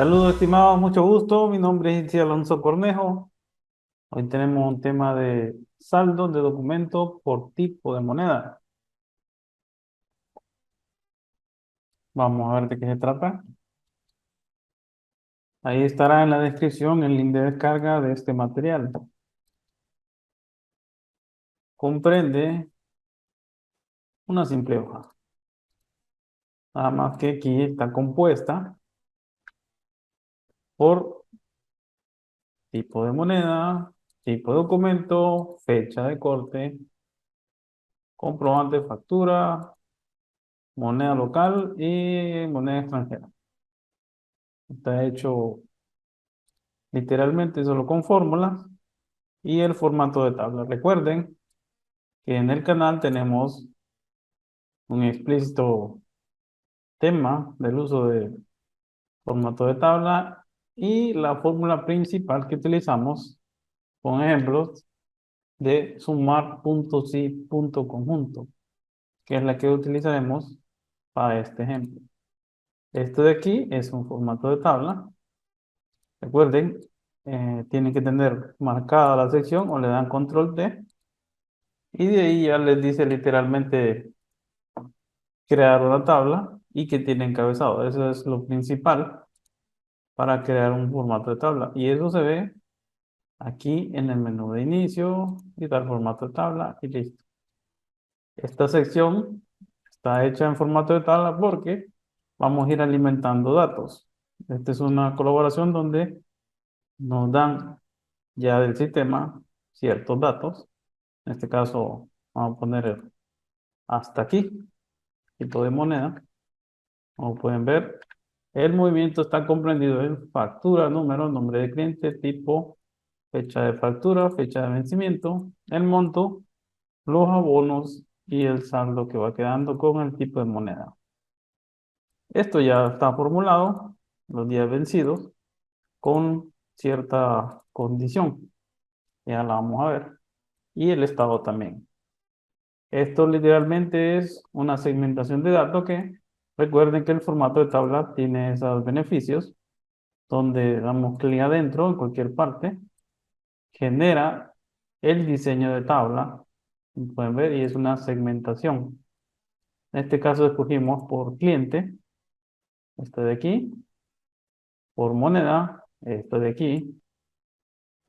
Saludos, estimados, mucho gusto. Mi nombre es Itzi Alonso Cornejo. Hoy tenemos un tema de saldo de documento por tipo de moneda. Vamos a ver de qué se trata. Ahí estará en la descripción el link de descarga de este material. Comprende una simple hoja. Nada más que aquí está compuesta por tipo de moneda, tipo de documento, fecha de corte, comprobante de factura, moneda local y moneda extranjera. Está hecho literalmente solo con fórmulas y el formato de tabla. Recuerden que en el canal tenemos un explícito tema del uso de formato de tabla y la fórmula principal que utilizamos con ejemplos de sumar puntos y punto conjunto, que es la que utilizaremos para este ejemplo. Esto de aquí es un formato de tabla. Recuerden, tienen que tener marcada la sección o le dan control D y de ahí ya les dice literalmente crear una tabla y que tiene encabezado. Eso es lo principal para crear un formato de tabla. Y eso se ve aquí en el menú de inicio y dar formato de tabla y listo. Esta sección está hecha en formato de tabla porque vamos a ir alimentando datos. Esta es una colaboración donde nos dan ya del sistema ciertos datos. En este caso, vamos a poner hasta aquí, tipo de moneda. Como pueden ver, el movimiento está comprendido en factura, número, nombre de cliente, tipo, fecha de factura, fecha de vencimiento, el monto, los abonos y el saldo que va quedando con el tipo de moneda. Esto ya está formulado, los días vencidos, con cierta condición. Ya la vamos a ver. Y el estado también. Esto literalmente es una segmentación de datos que recuerden que el formato de tabla tiene esos beneficios donde damos clic adentro en cualquier parte, genera el diseño de tabla, como pueden ver, y es una segmentación. En este caso escogimos por cliente, este de aquí, por moneda, este de aquí,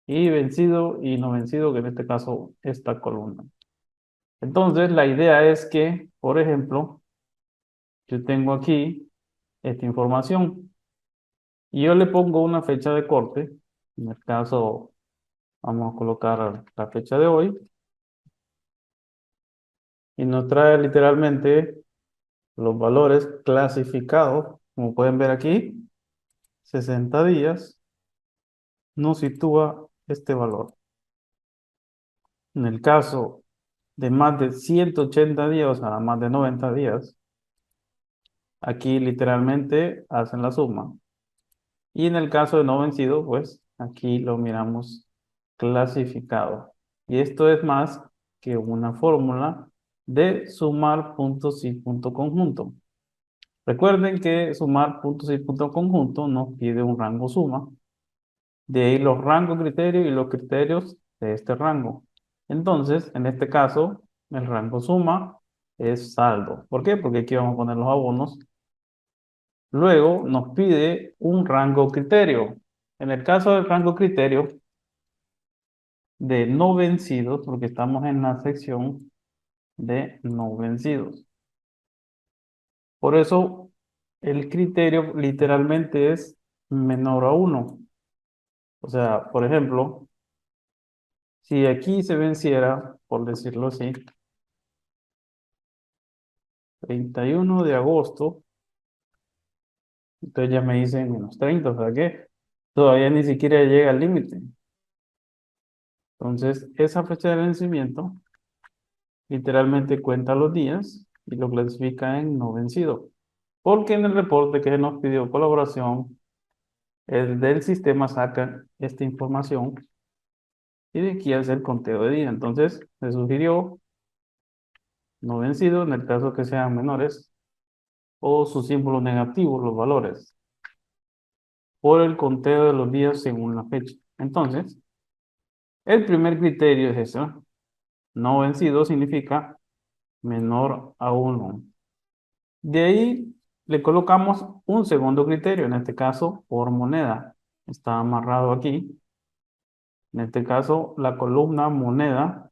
y vencido y no vencido, que en este caso esta columna. Entonces, la idea es que, por ejemplo, yo tengo aquí esta información y yo le pongo una fecha de corte, en el caso vamos a colocar la fecha de hoy, y nos trae literalmente los valores clasificados, como pueden ver aquí, 60 días, nos sitúa este valor. En el caso de más de 180 días, o sea, más de 90 días, aquí literalmente hacen la suma. Y en el caso de no vencido, pues aquí lo miramos clasificado. Y esto es más que una fórmula de sumar puntos y punto conjunto. Recuerden que sumar puntos y punto conjunto nos pide un rango suma. De ahí los rangos criterios y los criterios de este rango. Entonces, en este caso, el rango suma es saldo. ¿Por qué? Porque aquí vamos a poner los abonos. Luego nos pide un rango criterio. En el caso del rango criterio de no vencidos, porque estamos en la sección de no vencidos. Por eso, el criterio literalmente es menor a 1. O sea, por ejemplo, si aquí se venciera, por decirlo así, 31 de agosto, entonces ya me dicen -30, o sea que todavía ni siquiera llega al límite. Entonces, esa fecha de vencimiento literalmente cuenta los días y lo clasifica en no vencido. Porque en el reporte que se nos pidió colaboración, el del sistema saca esta información y de aquí hace el conteo de días. Entonces, se sugirió no vencido en el caso que sean menores o su símbolo negativo, los valores. por el conteo de los días según la fecha. Entonces, el primer criterio es ese, ¿no? No vencido significa menor a 1. De ahí le colocamos un segundo criterio, en este caso por moneda. Está amarrado aquí. En este caso, la columna moneda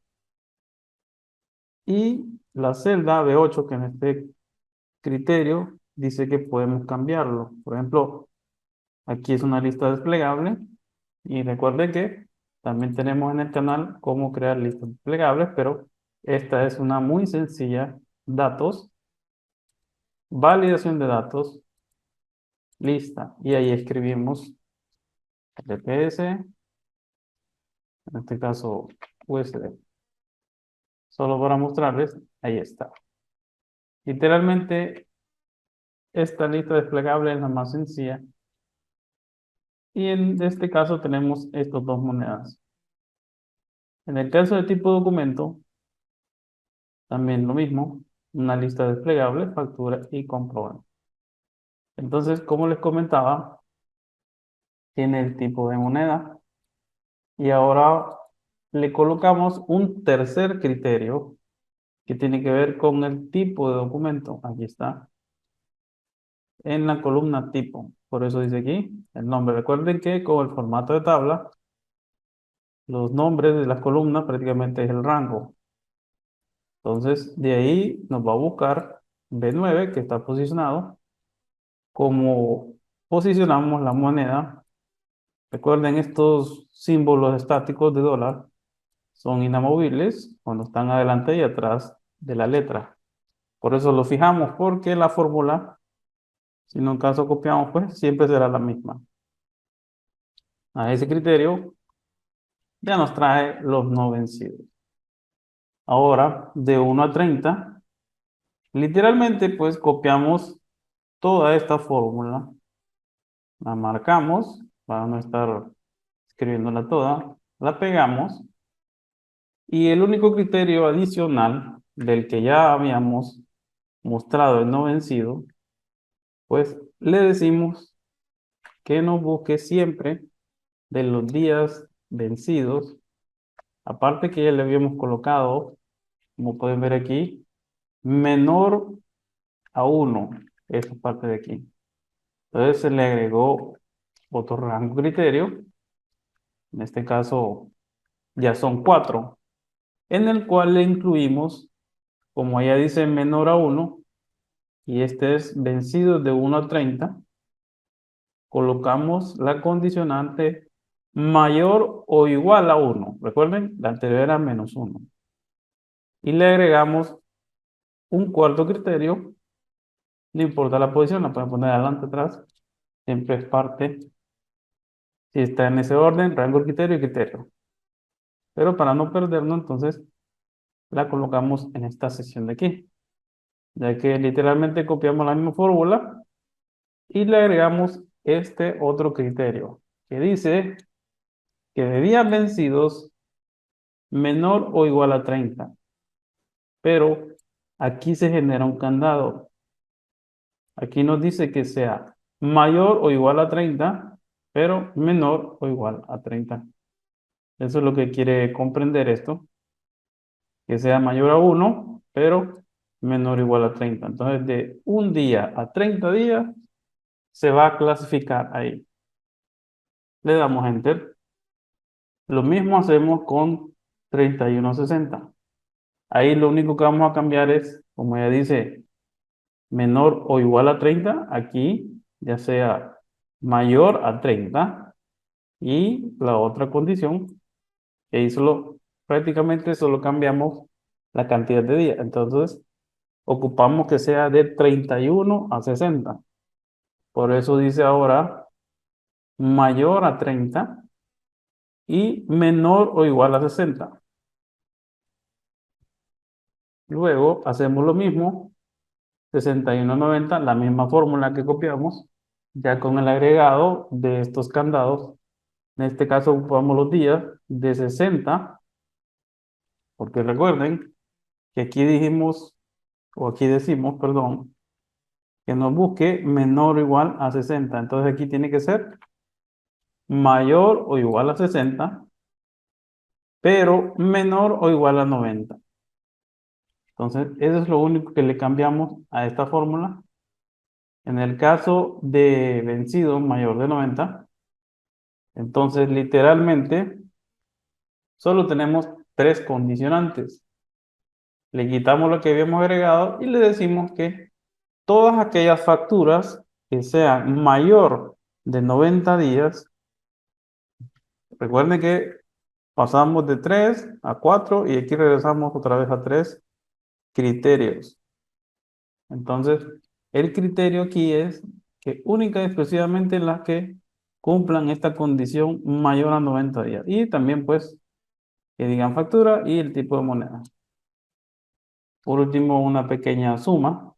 y la celda B8, que en este criterio dice que podemos cambiarlo. Por ejemplo, aquí es una lista desplegable y recuerde que también tenemos en el canal cómo crear listas desplegables, pero esta es una muy sencilla. Datos, validación de datos, lista. Y ahí escribimos DPS, en este caso USD. Solo para mostrarles, ahí está. Literalmente, esta lista desplegable es la más sencilla. Y en este caso tenemos estas dos monedas. En el caso de tipo documento, también lo mismo, una lista desplegable, factura y comprobante. Entonces, como les comentaba, tiene el tipo de moneda y ahora le colocamos un tercer criterio que tiene que ver con el tipo de documento. Aquí está, en la columna tipo. Por eso dice aquí el nombre. Recuerden que con el formato de tabla, los nombres de las columnas prácticamente es el rango. Entonces, de ahí nos va a buscar B9, que está posicionado. Como posicionamos la moneda, recuerden estos símbolos estáticos de dólar son inamovibles cuando están adelante y atrás de la letra. Por eso lo fijamos, porque la fórmula, si no en caso copiamos, pues siempre será la misma. A ese criterio ya nos trae los no vencidos. Ahora, de 1 a 30, literalmente pues copiamos toda esta fórmula, la marcamos para no estar escribiéndola toda, la pegamos y el único criterio adicional del que ya habíamos mostrado el no vencido, pues le decimos que nos busque siempre de los días vencidos, aparte que ya le habíamos colocado, como pueden ver aquí, menor a 1, esta parte de aquí. Entonces se le agregó otro rango criterio, en este caso ya son 4, en el cual le incluimos, como ya dice, menor a 1, y este es vencido de 1 a 30, colocamos la condicionante mayor o igual a 1. Recuerden, la anterior era menos 1. Y le agregamos un cuarto criterio, no importa la posición, la pueden poner adelante, atrás, siempre es parte, si está en ese orden, rango, criterio y criterio. Pero para no perdernos, entonces la colocamos en esta sección de aquí, ya que literalmente copiamos la misma fórmula y le agregamos este otro criterio, que dice que de días vencidos menor o igual a 30. Pero aquí se genera un candado. Aquí nos dice que sea mayor o igual a 30, pero menor o igual a 30. Eso es lo que quiere comprender esto, que sea mayor a 1, pero menor o igual a 30. Entonces, de un día a 30 días se va a clasificar ahí. Le damos Enter. Lo mismo hacemos con 3160. Ahí lo único que vamos a cambiar es, como ya dice, menor o igual a 30, aquí ya sea mayor a 30 y la otra condición, que ahí solo, prácticamente solo cambiamos la cantidad de días. Entonces, ocupamos que sea de 31 a 60. Por eso dice ahora mayor a 30 y menor o igual a 60. Luego hacemos lo mismo, 6190, la misma fórmula que copiamos, ya con el agregado de estos candados. En este caso ocupamos los días de 60, porque recuerden que aquí dijimos, o aquí decimos, perdón, que nos busque menor o igual a 60. Entonces aquí tiene que ser mayor o igual a 60, pero menor o igual a 90. Entonces, eso es lo único que le cambiamos a esta fórmula. En el caso de vencido mayor de 90, entonces literalmente solo tenemos tres condicionantes. Le quitamos lo que habíamos agregado y le decimos que todas aquellas facturas que sean mayor de 90 días, recuerden que pasamos de 3 a 4 y aquí regresamos otra vez a 3 criterios. Entonces, el criterio aquí es que única y exclusivamente las que cumplan esta condición mayor a 90 días. Y también pues que digan factura y el tipo de moneda. Por último, una pequeña suma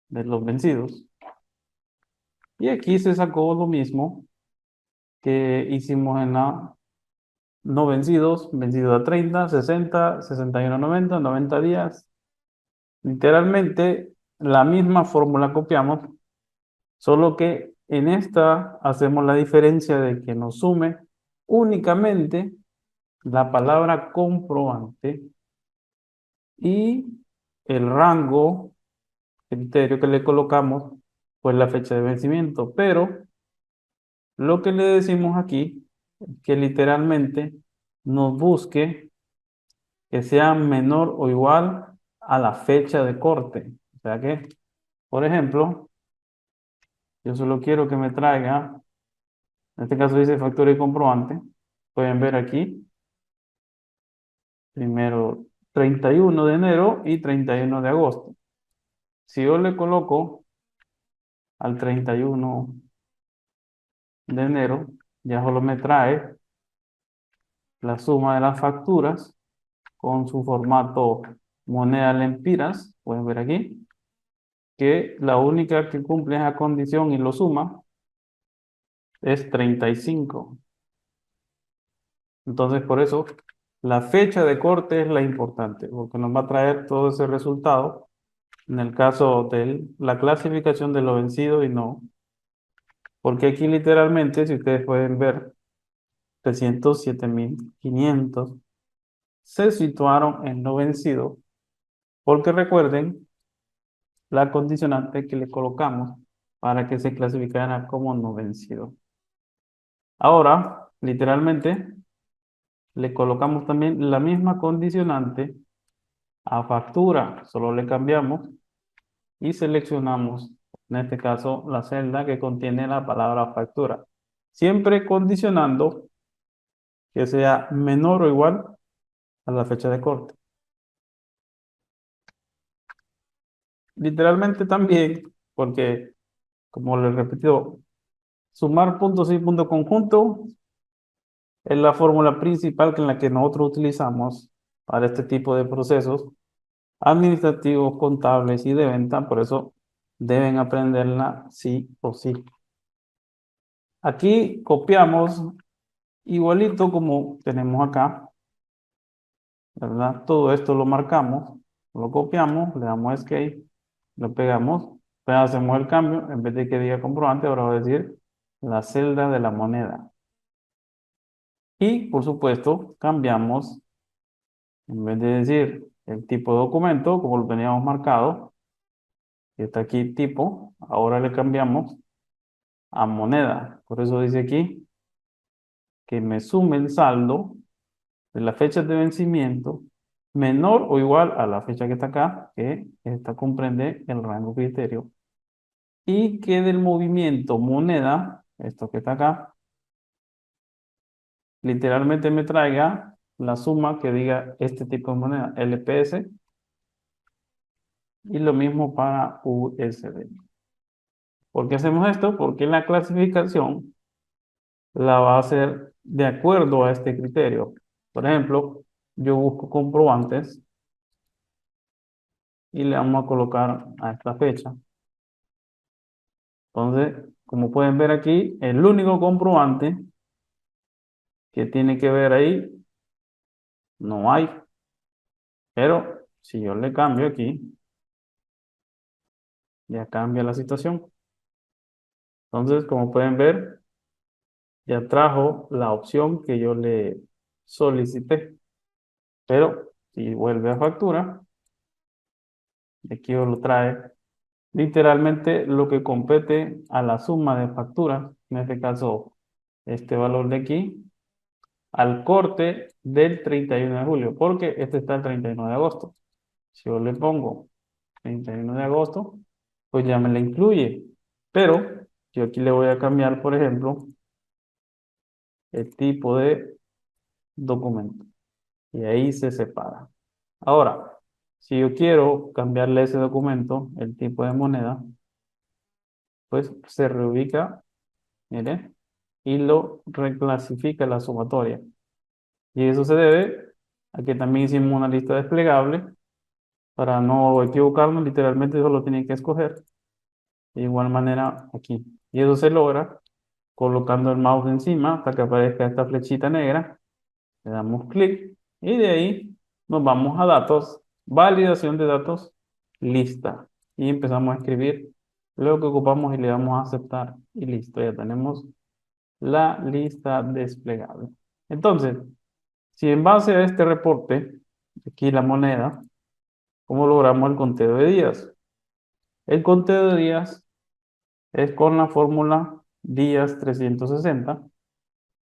de los vencidos. Y aquí se sacó lo mismo que hicimos en la no vencidos, vencidos a 30, 60, 61, 90, 90 días. Literalmente la misma fórmula copiamos, solo que en esta hacemos la diferencia de que nos sume únicamente la palabra comprobante y el rango criterio que le colocamos, pues la fecha de vencimiento. Pero lo que le decimos aquí es que literalmente nos busque que sea menor o igual a la fecha de corte. O sea que, por ejemplo, yo solo quiero que me traiga, en este caso dice factura y comprobante. Pueden ver aquí, primero 31 de enero y 31 de agosto. Si yo le coloco al 31 de enero, ya solo me trae la suma de las facturas con su formato moneda lempiras. Pueden ver aquí que la única que cumple esa condición y lo suma es 35. Entonces, por eso, la fecha de corte es la importante, porque nos va a traer todo ese resultado en el caso de la clasificación de lo vencido y no. Porque aquí literalmente, si ustedes pueden ver, 307.500 se situaron en no vencido, porque recuerden la condicionante que le colocamos para que se clasificara como no vencido. Ahora, literalmente, le colocamos también la misma condicionante a factura, solo le cambiamos y seleccionamos, en este caso, la celda que contiene la palabra factura, siempre condicionando que sea menor o igual a la fecha de corte. Literalmente también, porque, como les repito, sumar puntos y punto conjunto es la fórmula principal en la que nosotros utilizamos para este tipo de procesos administrativos, contables y de venta, por eso deben aprenderla sí o sí. Aquí copiamos igualito como tenemos acá, ¿verdad? Todo esto lo marcamos, lo copiamos, le damos escape, lo pegamos, pues hacemos el cambio, en vez de que diga comprobante, ahora va a decir la celda de la moneda. Y por supuesto, cambiamos, en vez de decir el tipo de documento, como lo teníamos marcado, que está aquí tipo, ahora le cambiamos a moneda. Por eso dice aquí que me sume el saldo de la fecha de vencimiento menor o igual a la fecha que está acá, que esta comprende el rango criterio, y que del movimiento moneda, esto que está acá, literalmente me traiga la suma que diga este tipo de moneda, LPS, y lo mismo para USD. ¿Por qué hacemos esto? Porque la clasificación la va a hacer de acuerdo a este criterio. Por ejemplo, yo busco comprobantes y le vamos a colocar a esta fecha. Entonces, como pueden ver aquí, el único comprobante que tiene que ver ahí no hay. Pero si yo le cambio aquí, ya cambia la situación. Entonces, como pueden ver, ya trajo la opción que yo le solicité. Pero si vuelve a factura, aquí lo trae literalmente lo que compete a la suma de facturas, en este caso este valor de aquí, al corte del 31 de julio, porque este está el 31 de agosto. Si yo le pongo 31 de agosto, pues ya me la incluye. Pero yo aquí le voy a cambiar, por ejemplo, el tipo de documento. Y ahí se separa. Ahora, si yo quiero cambiarle ese documento, el tipo de moneda, pues se reubica, mire, y lo reclasifica la sumatoria. Y eso se debe a que también hicimos una lista desplegable para no equivocarnos, literalmente solo tienen que escoger de igual manera aquí. Y eso se logra colocando el mouse encima hasta que aparezca esta flechita negra, le damos clic y de ahí nos vamos a datos, validación de datos, lista. Y empezamos a escribir lo que ocupamos y le damos a aceptar y listo, ya tenemos la lista desplegable. Entonces, si en base a este reporte, aquí la moneda, ¿cómo logramos el conteo de días? El conteo de días es con la fórmula días 360,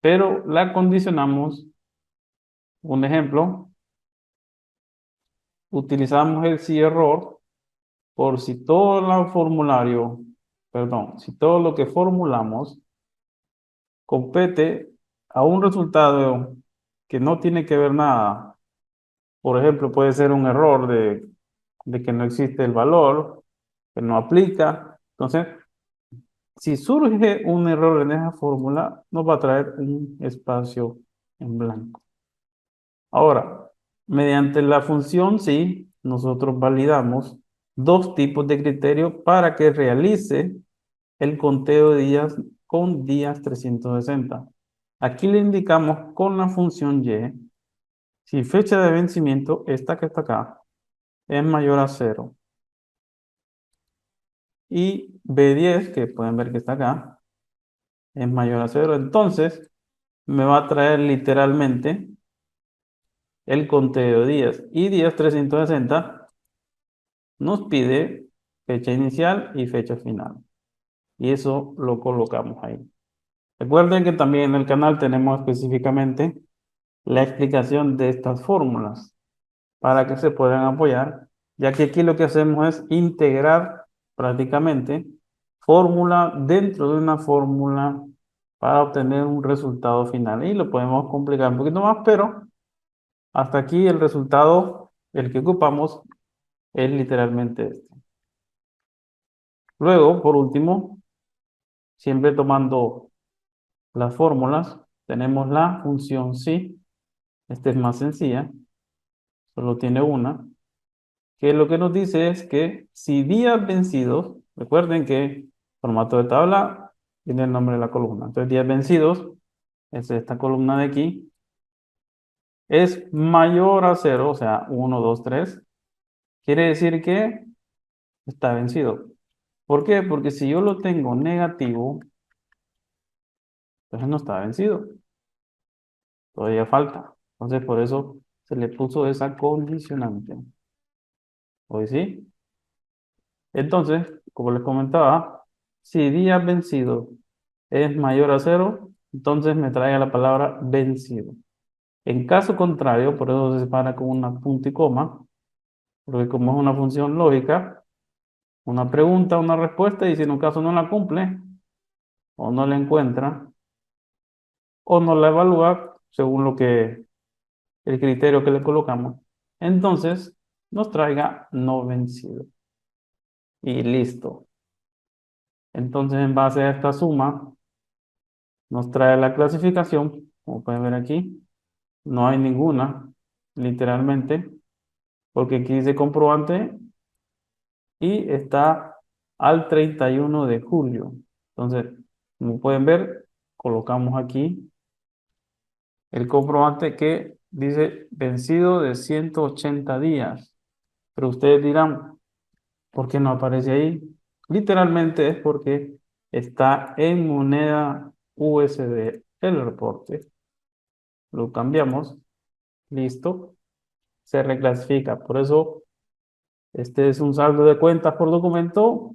pero la condicionamos, un ejemplo, utilizamos el si error por si todo el formulario, perdón, si todo lo que formulamos compete a un resultado que no tiene que ver nada. Por ejemplo, puede ser un error de que no existe el valor, que no aplica. Entonces, si surge un error en esa fórmula, nos va a traer un espacio en blanco. Ahora, mediante la función sí, nosotros validamos dos tipos de criterio para que realice el conteo de días con días 360. Aquí le indicamos con la función y si fecha de vencimiento, esta que está acá, es mayor a 0 y B10, que pueden ver que está acá, es mayor a 0, entonces me va a traer literalmente el conteo de días. Y días 360 nos pide fecha inicial y fecha final. Y eso lo colocamos ahí. Recuerden que también en el canal tenemos específicamente la explicación de estas fórmulas para que se puedan apoyar, ya que aquí lo que hacemos es integrar prácticamente fórmula dentro de una fórmula para obtener un resultado final. Y lo podemos complicar un poquito más, pero hasta aquí el resultado, el que ocupamos, es literalmente este. Luego, por último, siempre tomando las fórmulas, tenemos la función si. Esta es más sencilla, solo tiene una, que lo que nos dice es que si días vencidos, recuerden que formato de tabla tiene el nombre de la columna. Entonces, días vencidos es esta columna de aquí, es mayor a 0, o sea, 1, 2, 3. Quiere decir que está vencido. ¿Por qué? Porque si yo lo tengo negativo, entonces no está vencido. Todavía falta. Entonces, por eso se le puso esa condicionante. ¿Hoy sí? Entonces, como les comentaba, si día vencido es mayor a 0, entonces me traiga la palabra vencido. En caso contrario, por eso se separa con una punto y coma, porque como es una función lógica, una pregunta, una respuesta, y si en un caso no la cumple, o no la encuentra, o no la evalúa según lo que el criterio que le colocamos, entonces nos traiga no vencido. Y listo. Entonces, en base a esta suma, nos trae la clasificación, como pueden ver aquí, no hay ninguna, literalmente, porque aquí dice comprobante y está al 31 de julio. Entonces, como pueden ver, colocamos aquí el comprobante que dice vencido de 180 días. Pero ustedes dirán, ¿por qué no aparece ahí? Literalmente es porque está en moneda USD. el reporte. Lo cambiamos. Listo. Se reclasifica. Por eso, este es un saldo de cuentas por documento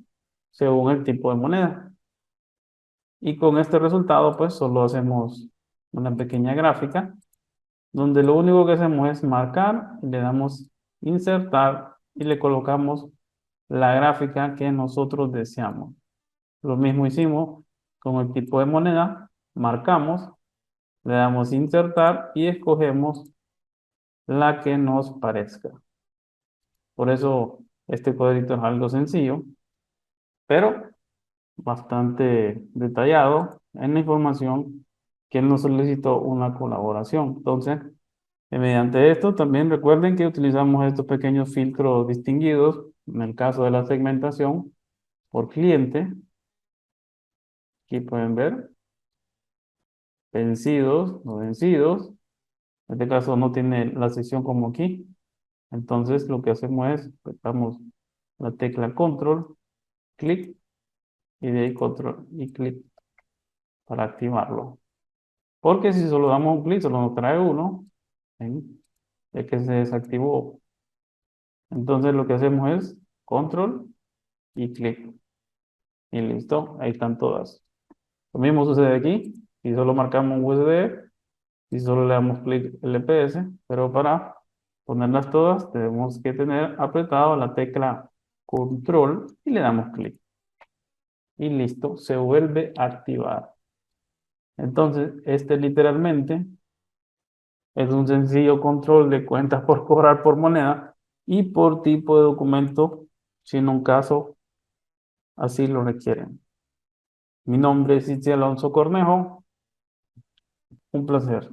según el tipo de moneda. Y con este resultado, pues solo hacemos una pequeña gráfica donde lo único que hacemos es marcar, le damos insertar y le colocamos la gráfica que nosotros deseamos. Lo mismo hicimos con el tipo de moneda, marcamos, le damos insertar y escogemos la que nos parezca. Por eso este cuadrito es algo sencillo, pero bastante detallado en la información que nos solicitó una colaboración. Entonces, mediante esto también recuerden que utilizamos estos pequeños filtros distinguidos en el caso de la segmentación por cliente. Aquí pueden ver vencidos, no vencidos. En este caso no tiene la sección como aquí. Entonces lo que hacemos es, apretamos la tecla control, clic y de ahí control y clic para activarlo. Porque si solo damos un clic, solo nos trae uno, ¿ven? Ya que se desactivó. Entonces lo que hacemos es control y clic. Y listo, ahí están todas. Lo mismo sucede aquí. Si solo marcamos USB, si solo le damos clic LPS, pero para ponerlas todas tenemos que tener apretado la tecla control y le damos clic. Y listo, se vuelve a activar. Entonces, este literalmente es un sencillo control de cuentas por cobrar por moneda y por tipo de documento, si en un caso así lo requieren. Mi nombre es Itzi Alonso Cornejo. Un placer.